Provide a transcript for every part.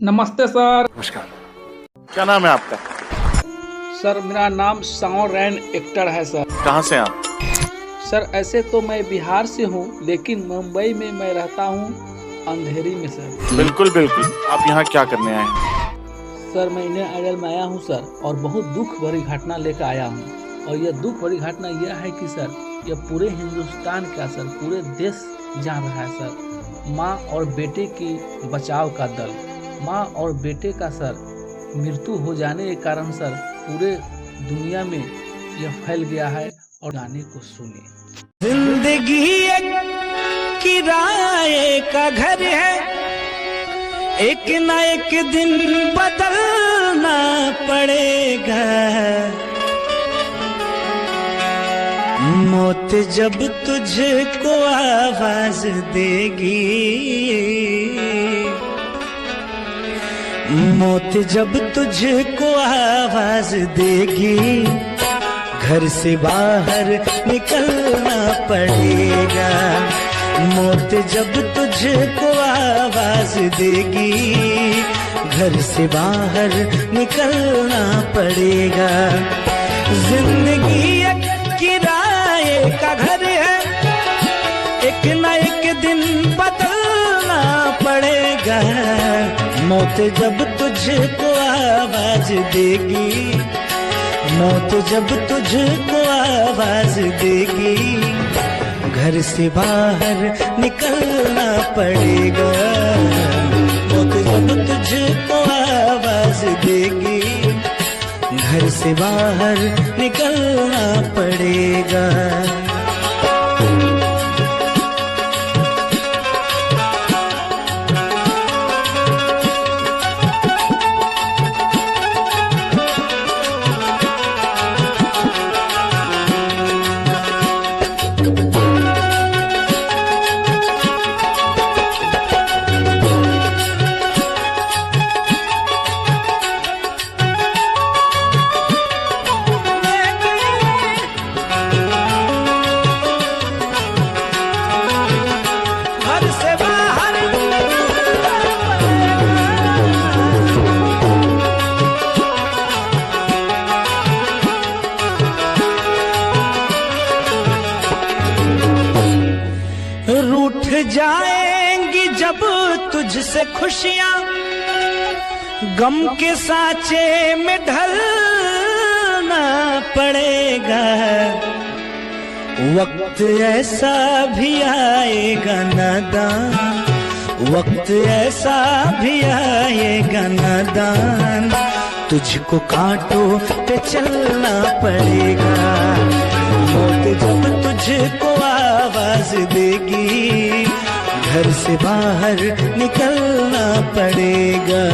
नमस्ते सर। नमस्कार। क्या नाम है आपका? सर मेरा नाम साउंड एक्टर है सर। कहाँ से आप? सर ऐसे तो मैं बिहार से हूँ, लेकिन मुंबई में मैं रहता हूँ अंधेरी में सर। बिल्कुल बिल्कुल। आप यहाँ क्या करने आए हैं? सर मैं इंडियन आइडल में आया हूँ सर, और बहुत दुख भरी घटना लेकर आया हूँ। और यह दुख भरी घटना यह है कि सर यह पूरे हिंदुस्तान का सर, पूरे देश जान रहा है सर, माँ और बेटे की बचाव का दल। माँ और बेटे का सर मृत्यु हो जाने के कारण सर पूरे दुनिया में यह फैल गया है। और गाने को सुनिए। जिंदगी एक किराए का घर है, एक न एक दिन बदलना पड़ेगा। मौत जब तुझको आवाज देगी, मौत जब तुझको आवाज देगी, घर से बाहर निकलना पड़ेगा। मौत जब तुझको आवाज देगी, घर से बाहर निकलना पड़ेगा। जिंदगी एक किराए का घर है, एक न एक दिन बदलना पड़ेगा। मौत जब तुझको आवाज देगी, मौत जब तुझको आवाज देगी, घर से बाहर निकलना पड़ेगा। मौत जब तुझको आवाज देगी, घर से बाहर निकलना पड़ेगा। रूठ जाएंगी जब तुझसे खुशियां, गम के सांचे में ढलना पड़ेगा। वक्त ऐसा भी आएगा नादान, वक्त ऐसा भी आएगा नादान, तुझको कांटों पे चलना पड़ेगा। मौत जब तुझको आवाज देगी, घर से बाहर निकलना पड़ेगा।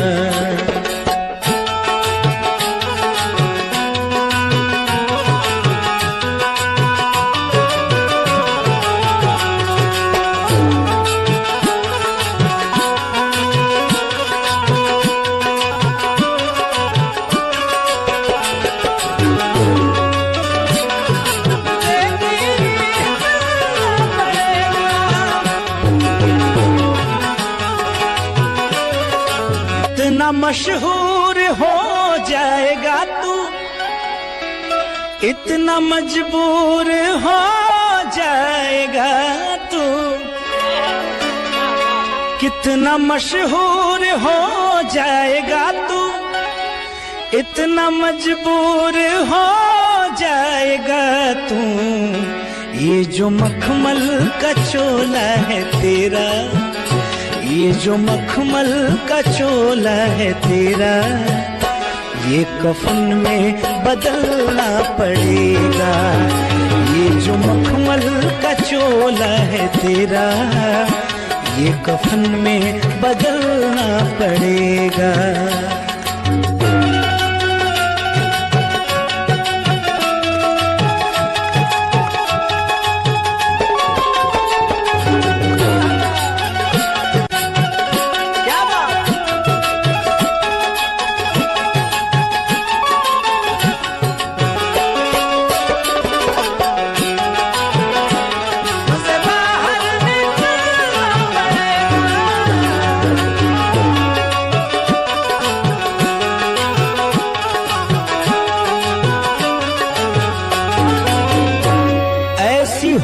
इतना मशहूर हो जाएगा तू, इतना मजबूर हो जाएगा तू, कितना मशहूर हो जाएगा तू, इतना मजबूर हो जाएगा तू। ये जो मखमल का चोला है तेरा, ये जो मखमल का चोला है तेरा, ये कफन में बदलना पड़ेगा। ये जो मखमल का चोला है तेरा, ये कफन में बदलना पड़ेगा।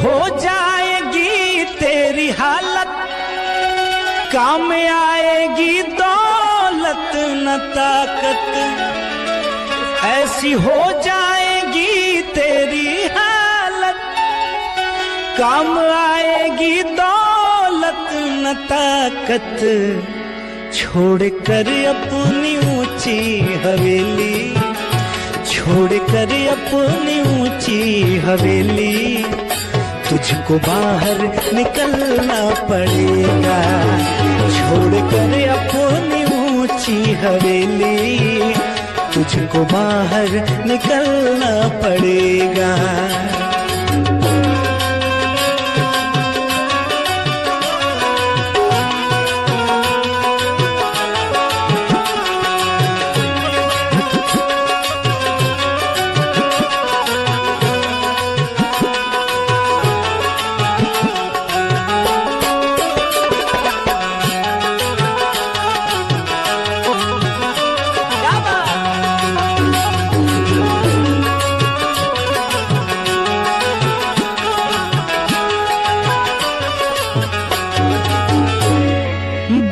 हो जाएगी तेरी हालत, काम आएगी दौलत न ताकत। ऐसी हो जाएगी तेरी हालत, काम आएगी दौलत न ताकत। छोड़ कर अपनी ऊंची हवेली, छोड़ कर अपनी ऊंची हवेली, तुझको बाहर निकलना पड़ेगा। छोड़ कर अपनी ऊंची हवेली, तुझको बाहर निकलना पड़ेगा।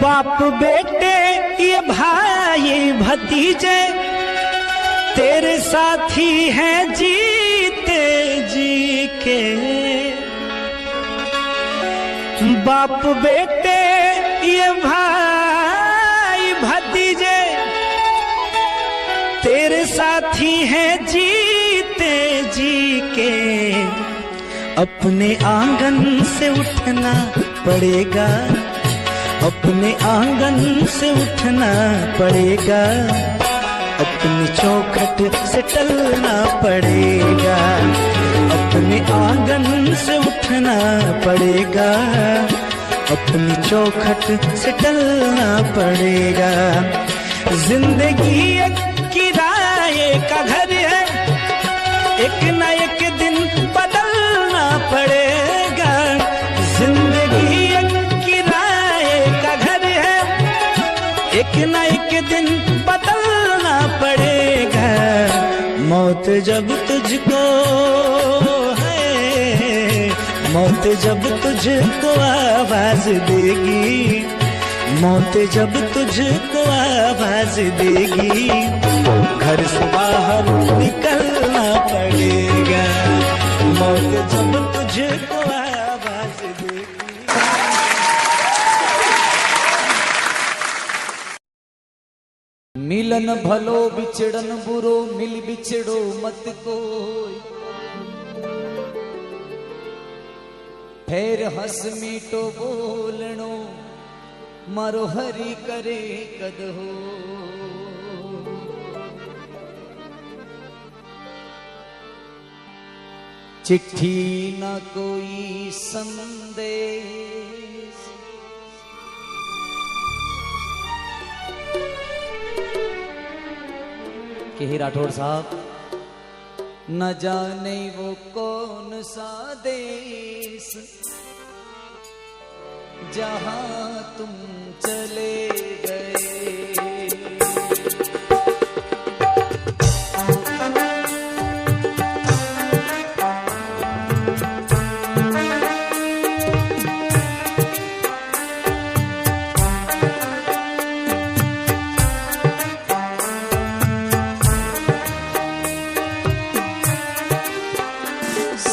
बाप बेटे ये भाई भतीजे तेरे साथी हैं जीते जी के। बाप बेटे ये भाई भतीजे तेरे साथी हैं जीते जी के। अपने आंगन से उठना पड़ेगा, अपने आंगन से उठना पड़ेगा, अपनी चौखट से टलना पड़ेगा। अपने आंगन से उठना पड़ेगा, अपनी चौखट से टलना पड़ेगा। जिंदगी एक किराए का घर है, एक न एक दिन बदलना पड़ेगा। जिंदगी एक न एक दिन बदलना पड़ेगा। मौत जब तुझको है, मौत जब तुझको आवाज देगी, मौत जब तुझको आवाज देगी, घर से बाहर निकलना पड़ेगा। मौत जब तुझको आवाज देगी। मिलन भलो बिछड़न बुरो, मिल बिछड़ो मत कोई। फेर हंस मीठो बोलणो, मारो हरी करे कद हो। चिट्ठी न कोई संदेश, कि ही राठौड़ साहब न जाने वो कौन सा देश, जहां तुम चले गए।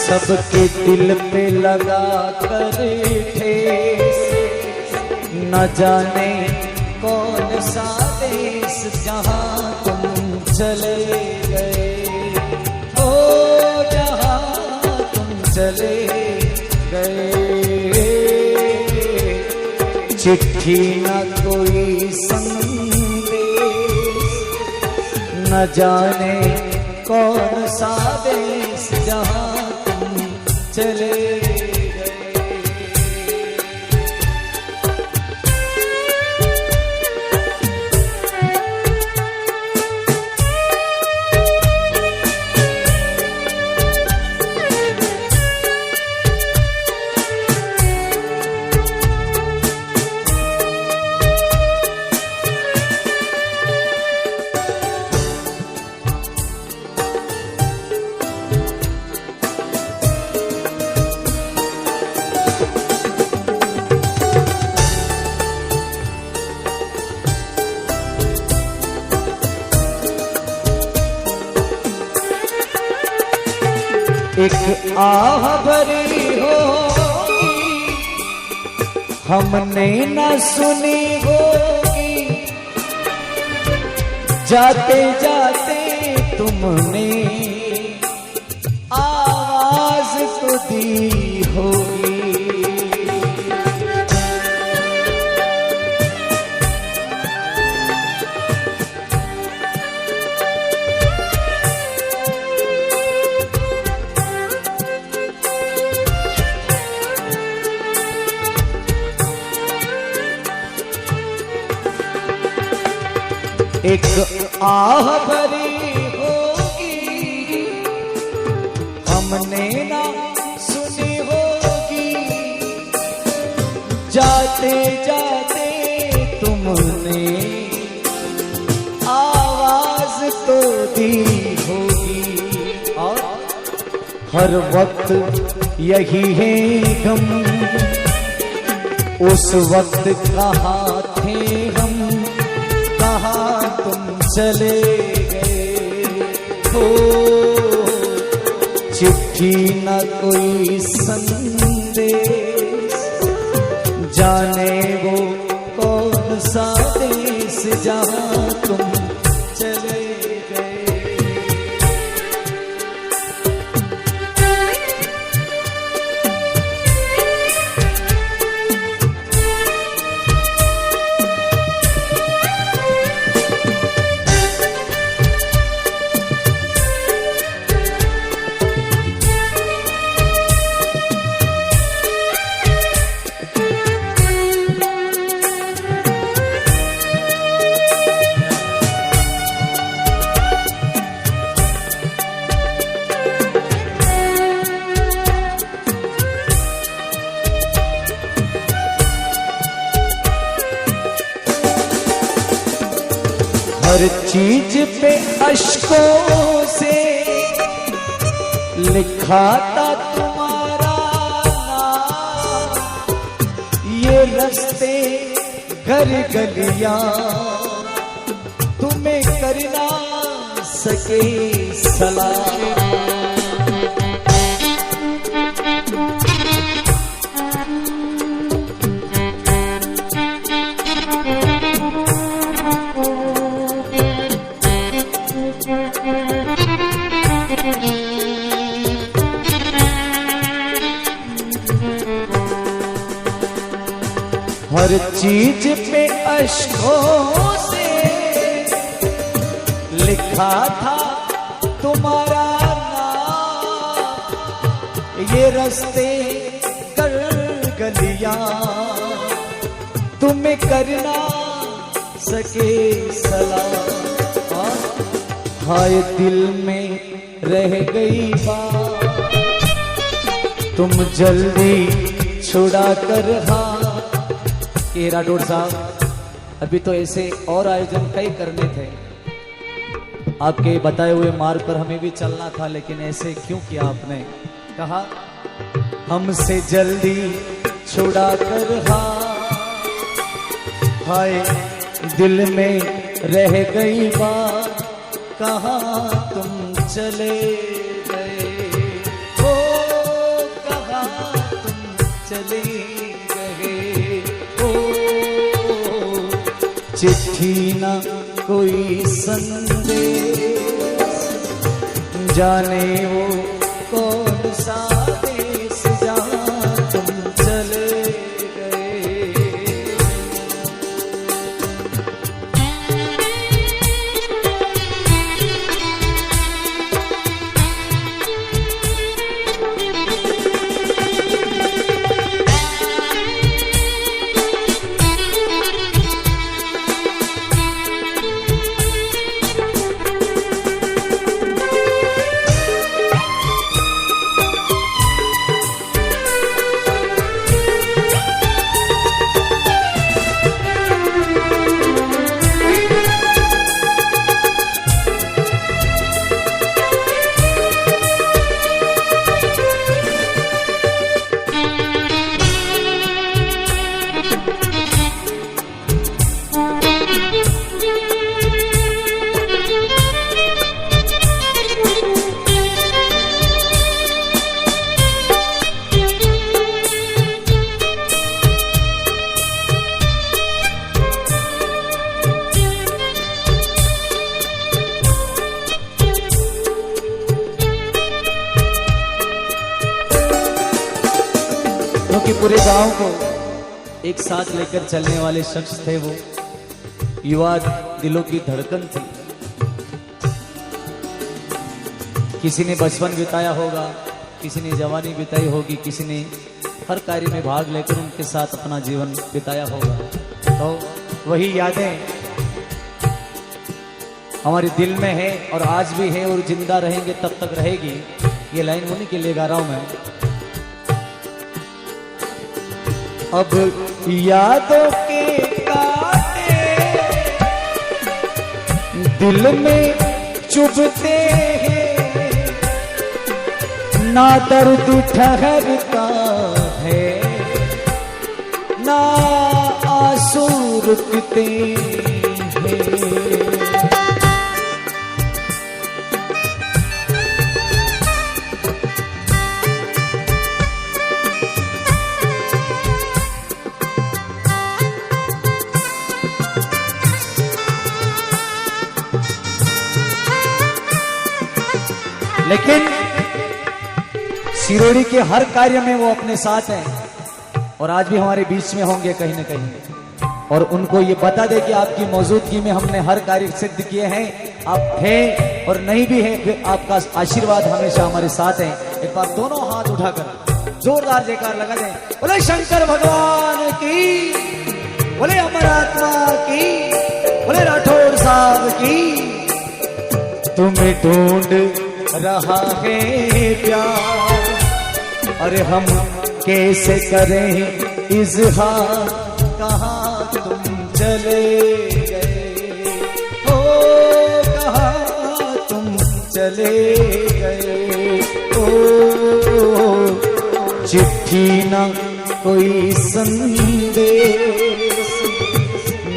सबके दिल पे लगा कर ठेस, न जाने कौन सा देश, जहां तुम चले गए। ओ जहां तुम चले गए। चिट्ठी न कोई संदेश, न जाने कौन सा देश, जहां चले गए। एक आह भरी होगी हमने न सुनी होगी, जाते जाते तुमने आवाज तो दी होगी। एक आह भरी होगी हमने ना सुनी होगी, जाते जाते तुमने आवाज तो दी होगी। और हर वक्त यही है गम, उस वक्त कहाँ थे हम, कहाँ तुम चले गए हो। चिट्ठी न कोई संदेश, जाने वो कौन सा देश जहाँ तुम चले गए। हर चीज पे अश्कों से लिखा था तुम्हारा नाम, ये रास्ते घर गलियां तुम्हें कर ना सके सलाम। हर चीज पे अश्कों से लिखा था तुम्हारा नाम, ये रास्ते कर गलियां तुम्हें करना सके सलाम। हाय दिल में रह गई बात, तुम जल्दी छुड़ा कर हाँ। ये राठौड़ साहब, अभी तो ऐसे और आयोजन कई करने थे, आपके बताए हुए मार्ग पर हमें भी चलना था, लेकिन ऐसे क्यों किया आपने? कहा हमसे जल्दी छुड़ा कर हाय दिल में रह गई बात, कहाँ तुम चले गए हो, कहाँ तुम चले गए हो। चिट्ठी ना कोई संदेश, जाने वो कौन सा देश जहाँ तुम चले गए। क्योंकि पूरे गांव को एक साथ लेकर चलने वाले शख्स थे वो। युवा दिलों की धड़कन थी। किसी ने बचपन बिताया होगा, किसी ने जवानी बिताई होगी, किसी ने हर कार्य में भाग लेकर उनके साथ अपना जीवन बिताया होगा। तो वही यादें हमारे दिल में है और आज भी है और जिंदा रहेंगे तब तक रहेगी। ये लाइन उन्हीं के लिए गा रहा हूं मैं। अब यादों के कांटे दिल में चुभते हैं, ना दर्द ठहरता है, ना आंसू रुकते हैं। लेकिन सिरोड़ी के हर कार्य में वो अपने साथ हैं और आज भी हमारे बीच में होंगे कहीं न कहीं। और उनको ये बता दे कि आपकी मौजूदगी में हमने हर कार्य सिद्ध किए हैं। आप थे और नहीं भी हैं, आपका आशीर्वाद हमेशा हमारे साथ है। एक बार दोनों हाथ उठाकर जोरदार जयकार लगा दें। बोले शंकर भगवान की, बोले अमर आत्मा की, बोले राठौर साहब की। तुम्हें ढूंढ रहा है प्यार, अरे हम कैसे करें इजहार, कहाँ तुम चले गए, ओ कहाँ तुम चले गए। ओ चिट्ठी ना कोई संदेश,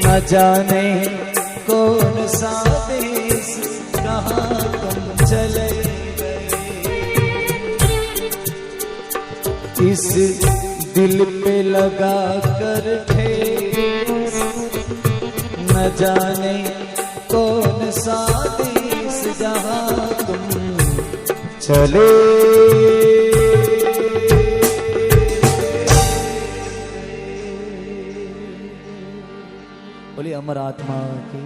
न जाने कौन सा देश, कहाँ तुम चले गए। इस दिल पे लगा कर ठेस, न जाने कौन सा देश, जहाँ तुम चले। बोले अमर आत्मा की।